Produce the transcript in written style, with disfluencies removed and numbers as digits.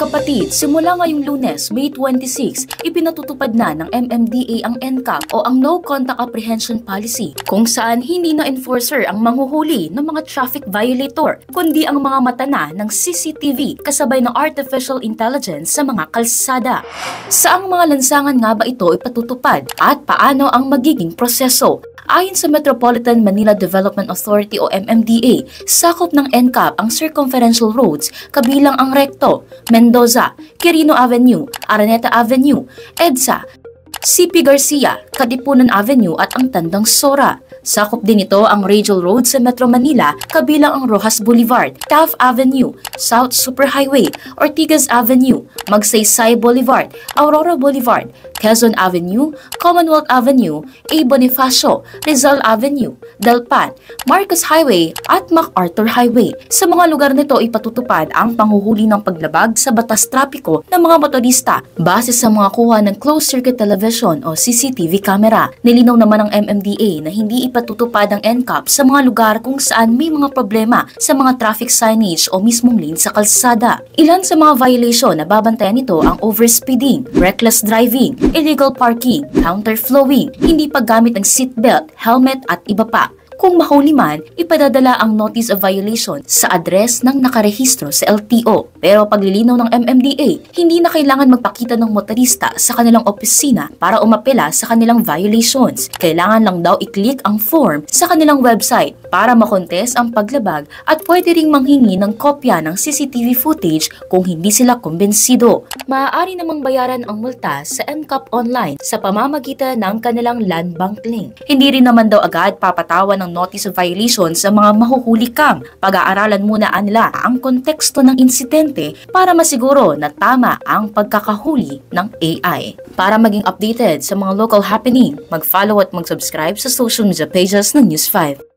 Magkapatid, simula ngayong Lunes, May 26, ipinatutupad na ng MMDA ang NCAP o ang No Contact Apprehension Policy, kung saan hindi na enforcer ang manghuhuli ng mga traffic violator, kundi ang mga mata na ng CCTV kasabay ng artificial intelligence sa mga kalsada. Saang mga lansangan nga ba ito ipatutupad at paano ang magiging proseso? Ayon sa Metropolitan Manila Development Authority o MMDA, sakop ng NCAP ang circumferential roads kabilang ang Recto, Mendoza, Quirino Avenue, Araneta Avenue, EDSA, CP Garcia, Katipunan Avenue at ang Tandang Sora. Sakop din ito ang radial road sa Metro Manila kabilang ang Rojas Boulevard, Taft Avenue, South Superhighway, Ortigas Avenue, Magsaysay Boulevard, Aurora Boulevard, Quezon Avenue, Commonwealth Avenue, A. Bonifacio, Rizal Avenue, Dalpan, Marcos Highway at MacArthur Highway. Sa mga lugar nito ipatutupad ang panghuhuli ng paglabag sa batas trapiko ng mga motorista base sa mga kuha ng closed-circuit television o CCTV camera. Nilinaw naman ng MMDA na hindi ipatutupad ang NCAP sa mga lugar kung saan may mga problema sa mga traffic signage o mismong lane sa kalsada. Ilan sa mga violation na babantayan nito ang overspeeding, reckless driving, illegal parking, counterflowing, hindi paggamit ng seatbelt, helmet at iba pa. Kung mahuli man, ipadadala ang notice of violation sa address ng nakarehistro sa LTO. Pero paglilinaw ng MMDA, hindi na kailangan magpakita ng motorista sa kanilang opisina para umapela sa kanilang violations. Kailangan lang daw i-click ang form sa kanilang website para makontes ang paglabag at pwede ring manghingi ng kopya ng CCTV footage kung hindi sila kumbensido. Maaari namang bayaran ang multa sa NCAP online sa pamamagitan ng kanilang land bank link. Hindi rin naman daw agad papatawan ng notice of violation sa mga mahuhuli kang. Pag-aaralan muna nila ang konteksto ng insidente para masiguro na tama ang pagkakahuli ng AI. Para maging updated sa mga local happening, mag-follow at mag-subscribe sa social media pages ng News 5.